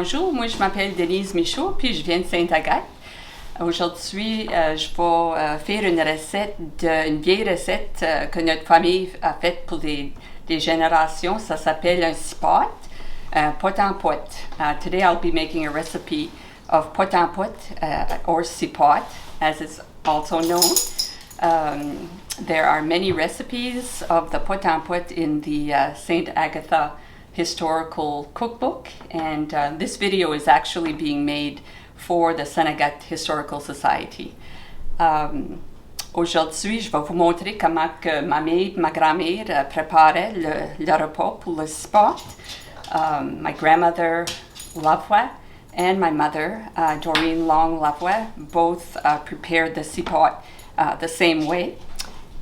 Bonjour, moi je m'appelle Denise Michaud, puis je viens de Ste-Agathe. Aujourd'hui, je vais faire une vieille recette que notre famille a faite pour des générations. Ça s'appelle un cipote, pot en pot. Today I'll be making a recipe of pot en pot, or cipote, as it's also known. There are many recipes of the pot en pot in the Ste-Agathe historical cookbook, and this video is actually being made for the Ste-Agathe Historical Society. Aujourd'hui, je vais vous montrer comment que ma grand-mère préparait le repas pour le cipote. My grandmother Lavoie and my mother, Doreen Long Lavoie, both prepared the cipote the same way.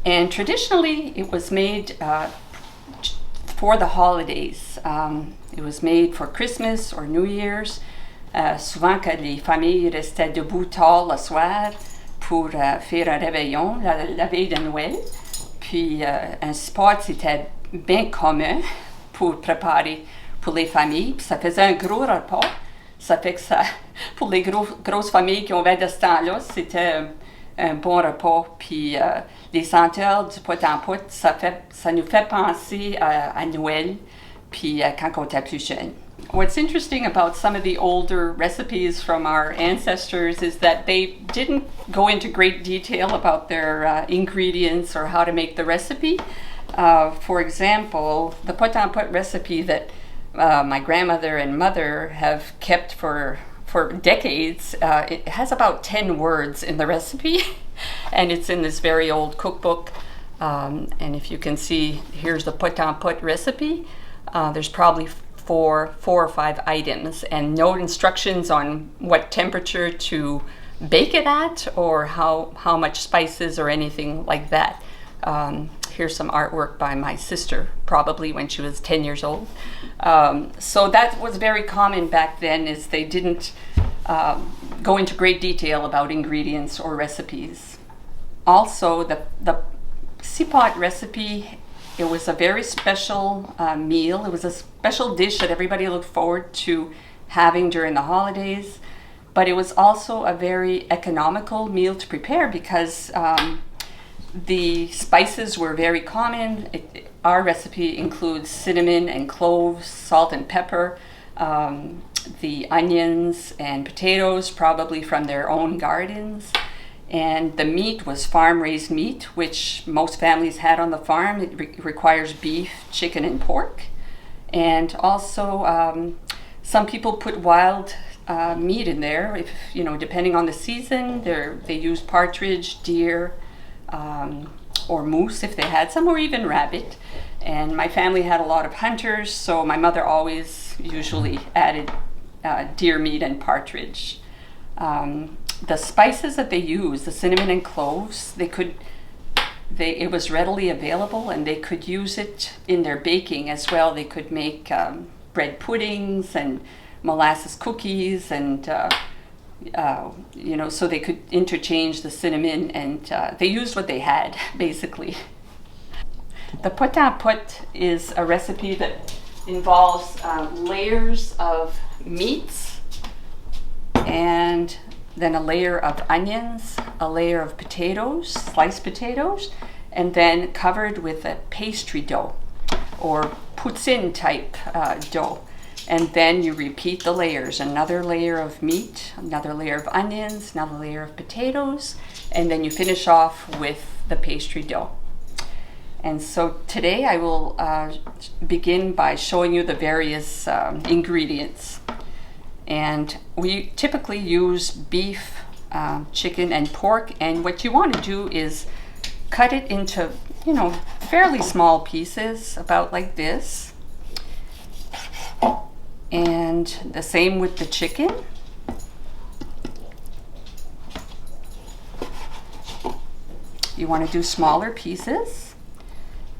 And traditionally, it was made for the holidays. It was made for Christmas or New Year's. Souvent que les familles restaient debout tard le soir pour faire un réveillon la veille de Noël. Puis un cipote, c'était bien commun pour préparer pour les familles. Puis ça faisait un gros repas. Ça fait que ça, pour les grosses familles qui ont fait de ce temps-là, c'était un bon repas. Puis les senteurs du pot en pot, ça nous fait penser à Noël, puis quand on était plus jeune. What's interesting about some of the older recipes from our ancestors is that they didn't go into great detail about their ingredients or how to make the recipe. For example, the pot en pot recipe that my grandmother and mother have kept for decades, it has about 10 words in the recipe, and it's in this very old cookbook. And if you can see, here's the pot en pot recipe. There's probably four or five items, and no instructions on what temperature to bake it at or how much spices or anything like that. Here's some artwork by my sister, probably when she was 10 years old. So that was very common back then, is they didn't go into great detail about ingredients or recipes. Also, the cipote recipe, it was a very special meal. It was a special dish that everybody looked forward to having during the holidays, but it was also a very economical meal to prepare because the spices were very common. Our recipe includes cinnamon and cloves, salt and pepper, the onions and potatoes, probably from their own gardens. And the meat was farm-raised meat, which most families had on the farm. It requires beef, chicken, and pork. And also, some people put wild meat in there. If depending on the season, they used partridge, deer, or moose if they had some, or even rabbit. And my family had a lot of hunters, so my mother always usually added deer meat and partridge. The spices that they used, the cinnamon and cloves, it was readily available, and they could use it in their baking as well. They could make bread puddings and molasses cookies, and so they could interchange the cinnamon, and they used what they had, basically. The pot en pot is a recipe that involves layers of meats, and then a layer of onions, a layer of potatoes, sliced potatoes, and then covered with a pastry dough or poutine type dough. And then you repeat the layers, another layer of meat, another layer of onions, another layer of potatoes, and then you finish off with the pastry dough. And so today I will begin by showing you the various ingredients. And we typically use beef, chicken, and pork. And what you want to do is cut it into, fairly small pieces, about like this. And the same with the chicken. You want to do smaller pieces.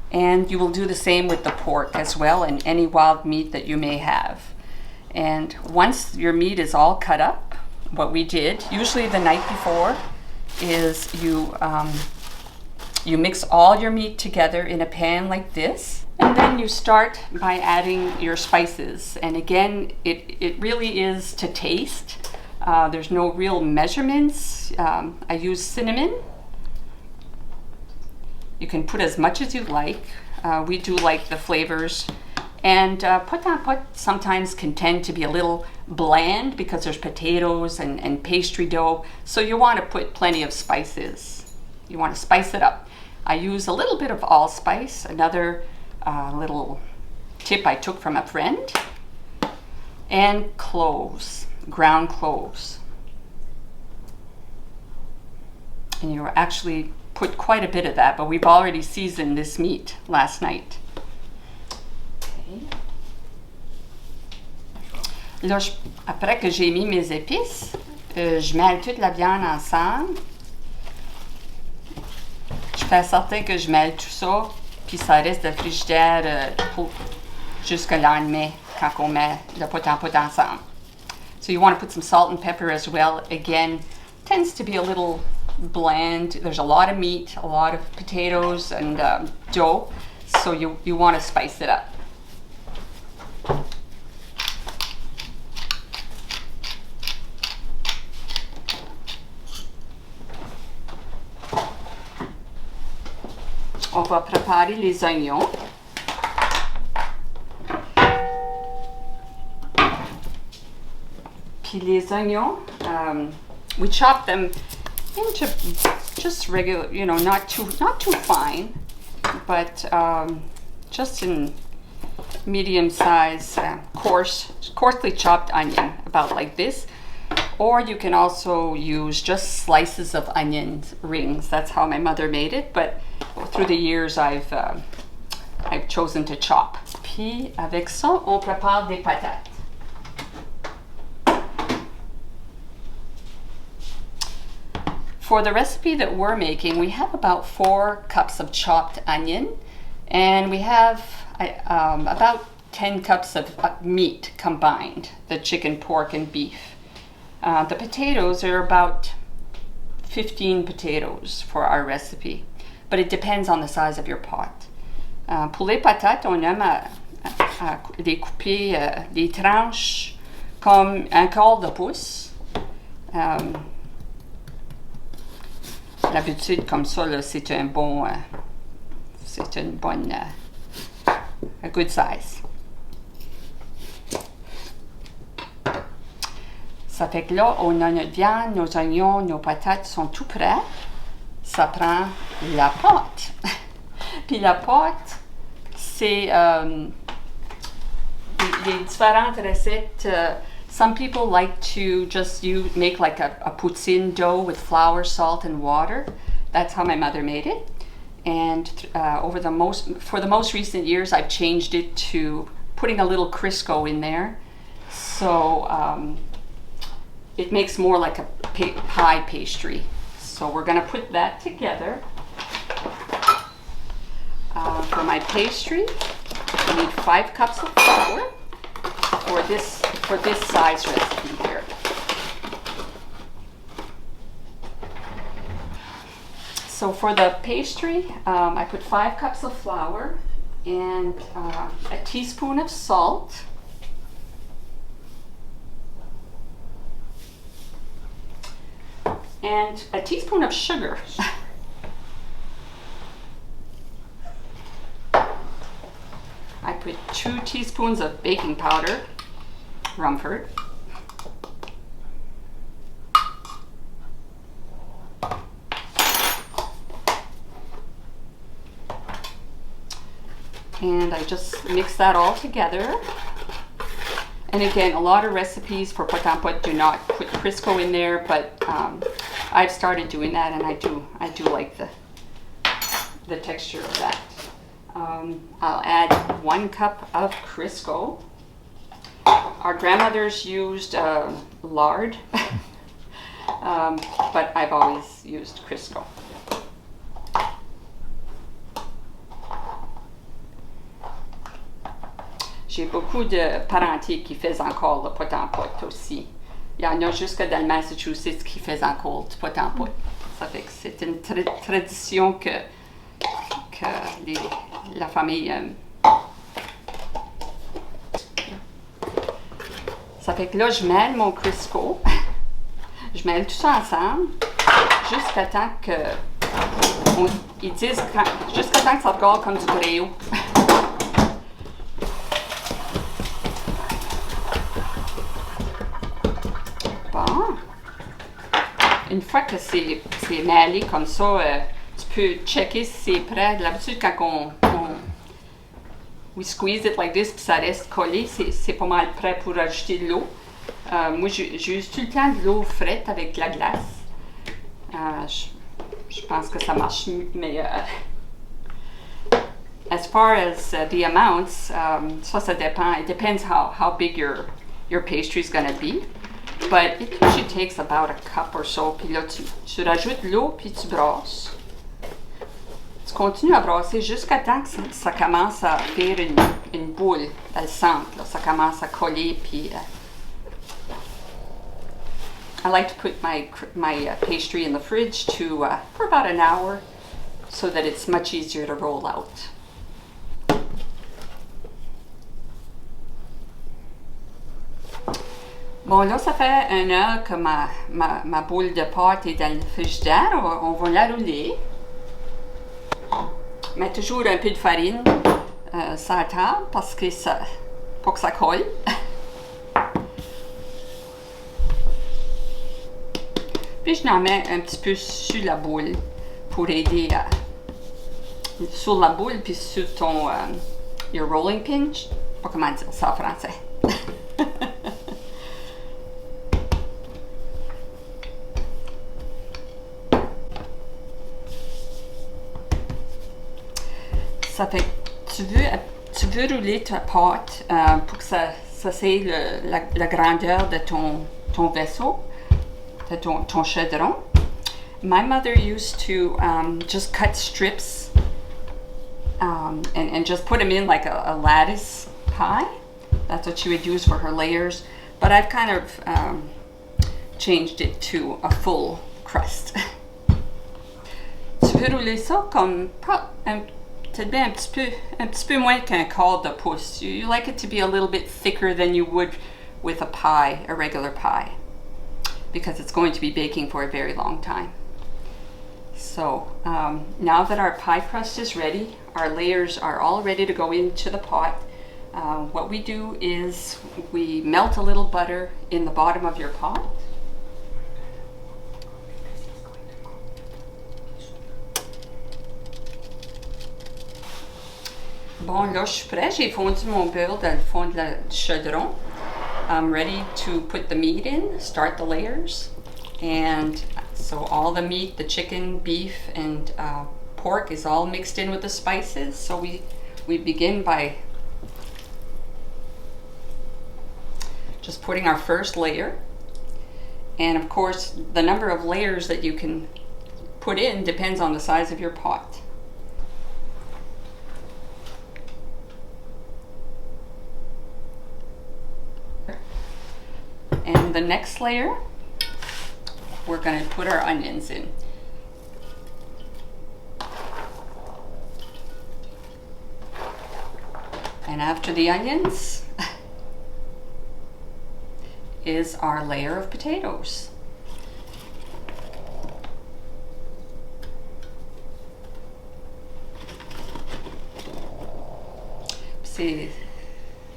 And you will do the same with the pork as well, and any wild meat that you may have. And once your meat is all cut up, what we did, usually the night before, is you You mix all your meat together in a pan like this, and then you start by adding your spices. And again, it really is to taste. There's no real measurements. I use cinnamon. You can put as much as you like. We do like the flavors. And pot-en-pot sometimes can tend to be a little bland because there's potatoes and pastry dough. So you want to put plenty of spices. You want to spice it up. I use a little bit of AllSpice, another little tip I took from a friend. And cloves, ground cloves. And you actually put quite a bit of that, but we've already seasoned this meat last night. Là, après que j'ai mis mes épices, je mêle toute la viande ensemble. Je fais certain que je mêle tout ça, puis ça reste de frigidaire jusqu'au lendemain quand on met le pot-en-pot ensemble. So you want to put some salt and pepper as well. Again, tends to be a little bland. There's a lot of meat, a lot of potatoes and dough, so you want to spice it up. On va préparer les oignons. Puis les oignons, we chop them into just regular, you know, not too fine, but just in medium size, coarsely chopped onion, about like this. Or you can also use just slices of onion rings. That's how my mother made it, but through the years I've chosen to chop. Puis avec ça, on prépare des patates. For the recipe that we're making, we have about 4 cups of chopped onion, and we have about 10 cups of meat combined, the chicken, pork, and beef. The potatoes are about 15 potatoes for our recipe, but it depends on the size of your pot. Pour les patates, on aime à les couper des tranches comme un quart de pouce. L'habitude comme ça, là, c'est une bonne, a good size. Ça fait que là, on a notre viande, nos oignons, nos patates sont tout prêts. Ça prend la pâte. Puis la pâte, c'est les différentes recettes. Some people like to just make like a poutine dough with flour, salt, and water. That's how my mother made it. And for the most recent years, I've changed it to putting a little Crisco in there. So it makes more like a pie pastry. So we're going to put that together. For my pastry, I need 5 cups of flour for this size recipe here. So for the pastry, I put 5 cups of flour and a teaspoon of salt. And a teaspoon of sugar. I put 2 teaspoons of baking powder, Rumford. And I just mix that all together. And again, a lot of recipes for pot-en-pot do not put Crisco in there, but I've started doing that, and I do like the texture of that. I'll add 1 cup of Crisco. Our grandmothers used lard, but I've always used Crisco. J'ai beaucoup de parentiers qui font encore le pot-en-pot aussi. Il y en a jusque dans le Massachusetts qui font encore du pot-en-pot. Ça fait que c'est une tradition que la famille aime. Ça fait que là, je mêle mon Crisco. Je mêle tout ça ensemble jusqu'à temps que ils disent jusqu'à temps que ça regarde comme du gréau. Bon. Une fois que c'est mêlé comme ça, tu peux checker si c'est prêt. D'habitude, quand we squeeze it like this, puis ça reste collé, c'est pas mal prêt pour ajouter de l'eau. Moi, j'use tout le temps de l'eau frette avec de la glace. Je pense que ça marche meilleur. As far as the amounts, ça dépend. It depends how big your pastry is going to be. But it usually takes about a cup or so. Puis là, tu rajoutes l'eau, puis tu brasses. Tu continues à brasser jusqu'à temps que ça commence à faire une boule dans le centre. Là. Ça commence à coller, puis... I like to put my pastry in the fridge for about an hour so that it's much easier to roll out. Bon, là, ça fait 1 heure que ma boule de pâte est dans le frigidaire. On va la rouler. Mais toujours un peu de farine sur la table parce que pour que ça colle. Puis je n'en mets un petit peu sur la boule pour aider sur la boule puis sur ton your rolling pin. Je sais pas comment dire ça en français. Ça fait tu veux rouler ta pâte pour que ça c'est la grandeur de ton vaisseau. Ton chaudron. My mother used to just cut strips and just put them in like a lattice pie. That's what she would use for her layers. But I've kind of changed it to a full crust. Tu veux rouler ça comme un petit peu moins qu'un quart de pouce. You like it to be a little bit thicker than you would with a pie, a regular pie, because it's going to be baking for a very long time. So now that our pie crust is ready, our layers are all ready to go into the pot. What we do is we melt a little butter in the bottom of your pot. Bon, là, je suis prêt. J'ai fondu mon beurre dans le fond du chaudron. I'm ready to put the meat in, start the layers. And so all the meat, the chicken, beef, and pork is all mixed in with the spices. So we begin by just putting our first layer. And of course, the number of layers that you can put in depends on the size of your pot. And the next layer, we're going to put our onions in. And after the onions is our layer of potatoes. See,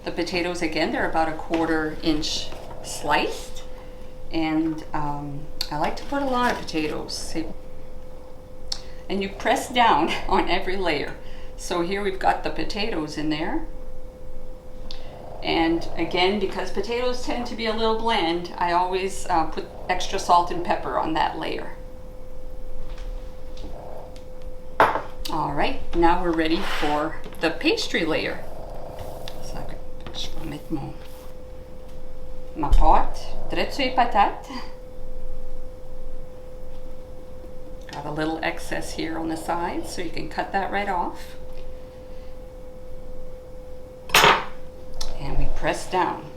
the potatoes again, they're about a 1/4 inch sliced, and I like to put a lot of potatoes. See? And you press down on every layer. So here we've got the potatoes in there. And again, because potatoes tend to be a little bland, I always put extra salt and pepper on that layer. All right, now we're ready for the pastry layer. So je vais mettre ma pâte direct sur les patates. Got a little excess here on the side, so you can cut that right off. And we press down.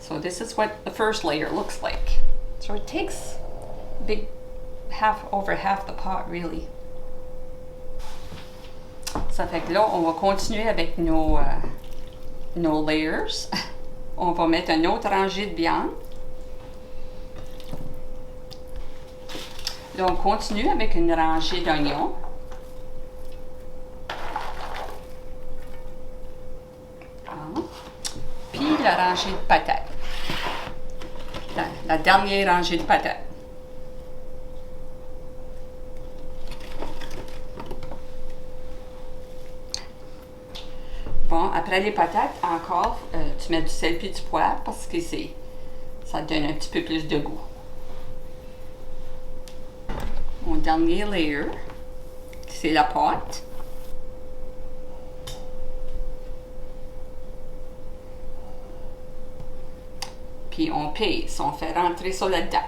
So this is what the first layer looks like. So it takes over half the pot really. Ça fait que là, on va continuer avec nos layers. On va mettre une autre rangée de viande. Là, on continue avec une rangée d'oignons. Puis la rangée de patates. La dernière rangée de patates. Bon, après les patates, encore, tu mets du sel puis du poivre parce que ça donne un petit peu plus de goût. Mon dernier layer, c'est la pâte. Puis on pèse, on fait rentrer ça là-dedans.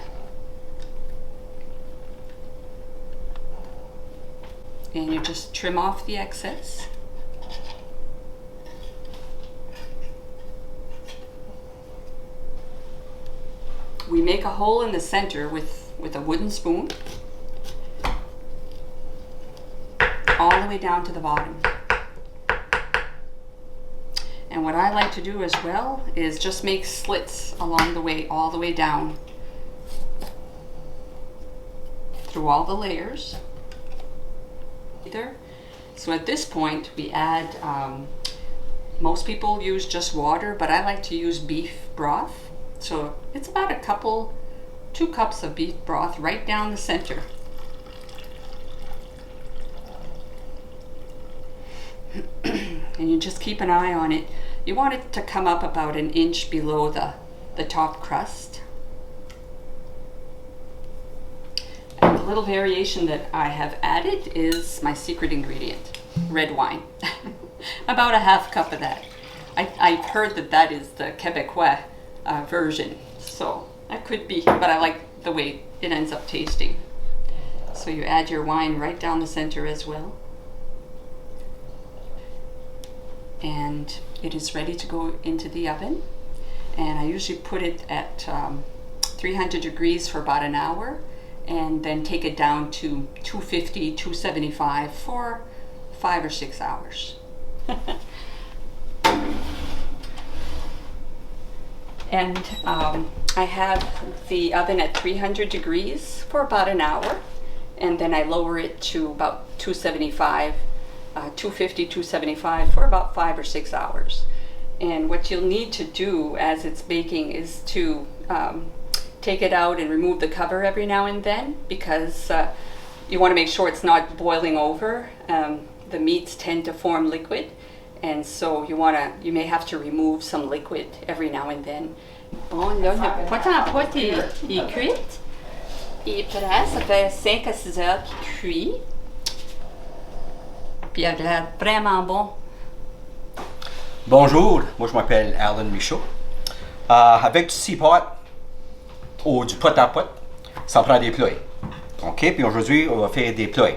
And you just trim off the excess. We make a hole in the center with a wooden spoon, all the way down to the bottom. And what I like to do as well is just make slits along the way, all the way down through all the layers. So at this point we add, most people use just water, but I like to use beef broth. So it's about 2 cups of beef broth right down the center. And you just keep an eye on it. You want it to come up about an inch below the top crust. And the little variation that I have added is my secret ingredient, red wine. About a half cup of that. I've heard that is the Quebecois version, so that could be, but I like the way it ends up tasting. So you add your wine right down the center as well. And it is ready to go into the oven. And I usually put it at 300 degrees for about an hour, and then take it down to 250, 275 for 5 or 6 hours. And I have the oven at 300 degrees for about an hour, and then I lower it to about 275, 250, 275 for about 5 or 6 hours. And what you'll need to do as it's baking is to take it out and remove the cover every now and then, because you want to make sure it's not boiling over. The meats tend to form liquid, and so you may have to remove some liquid every now and then. Bon, là, le poêle en pâte est cuite. Il est prêt, ça fait 5 à 6 heures qu'il cuit. Puis il a l'air vraiment bon. Bonjour, moi je m'appelle Alan Michaud. Avec du six-pot ou du pot à pot, ça prend des Ploye. OK, puis aujourd'hui on va faire des Ploye.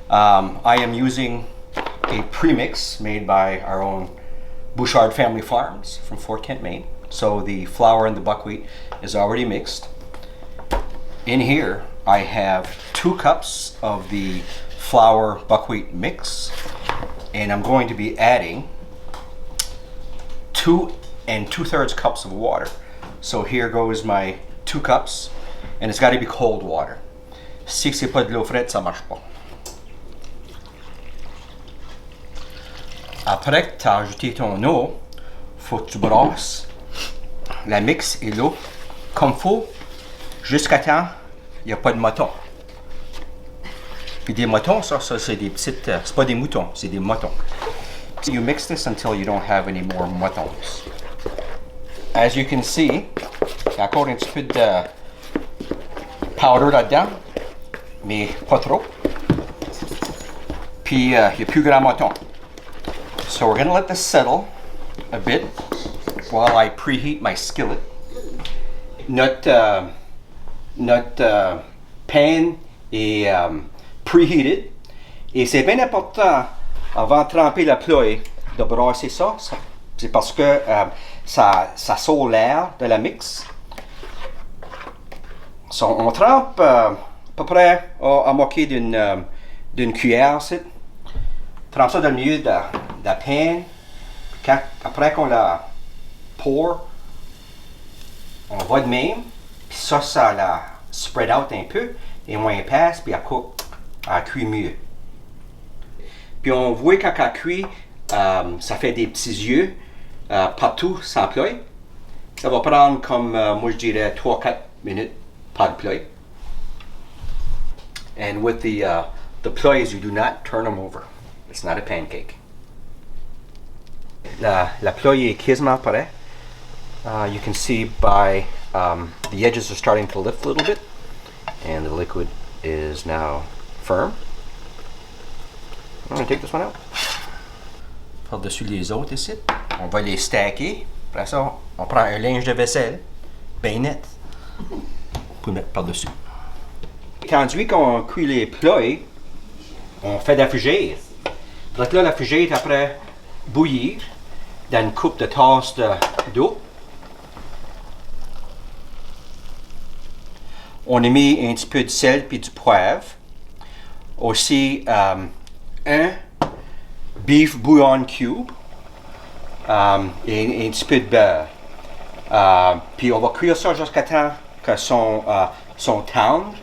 I am using a premix made by our own Bouchard Family Farms from Fort Kent, Maine. So the flour and the buckwheat is already mixed. In here I have 2 cups of the flour buckwheat mix, and I'm going to be adding 2 2/3 cups of water. So here goes my 2 cups, and it's got to be cold water. Si c'est pas de l'eau frette, ça marche pas. Après que tu as ajouté ton eau, faut que tu brasses la mix et l'eau comme faut jusqu'à temps il n'y a pas de mouton. Puis des moutons, ça c'est des petites, c'est pas des moutons, c'est des moutons. You mix this until you don't have any more moutons. As you can see, il y a encore un petit peu de powder là-dedans, mais pas trop. Puis il n'y a plus grand mouton. So we're going to let this settle a bit while I preheat my skillet. Notre pan est preheated, et c'est bien important avant de tremper la Ploye de brasser ça. C'est parce que ça sort l'air de la mix. So, on trempe à peu près à moitié d'une cuillère. trempe ça dans le milieu de la pan. Après qu'on la pour, on va de même. Puis ça la spread out un peu et moins épaisse, puis elle cuit mieux. Puis on voit quand elle cuit, ça fait des petits yeux partout sans Ploye. Ça va prendre comme, moi je dirais, 3-4 minutes par Ploye. And with the Ployes, you do not turn them over. It's not a pancake. La Ploye est quasiment prêt. You can see by the edges are starting to lift a little bit, and the liquid is now firm. I'm going to take this one out. Par-dessus les autres ici, on va les stacker. Après ça, on prend un linge de vaisselle, bien net, pour mettre par-dessus. Tandis qu'on cuit les Ployes, on fait de la fougère. Donc là, la fougère est après bouillir dans une coupe de tasse d'eau. On a mis un petit peu de sel et du poivre. Aussi, un beef bouillon cube et un petit peu de beurre. Puis on va cuire ça jusqu'à temps que sont tendres.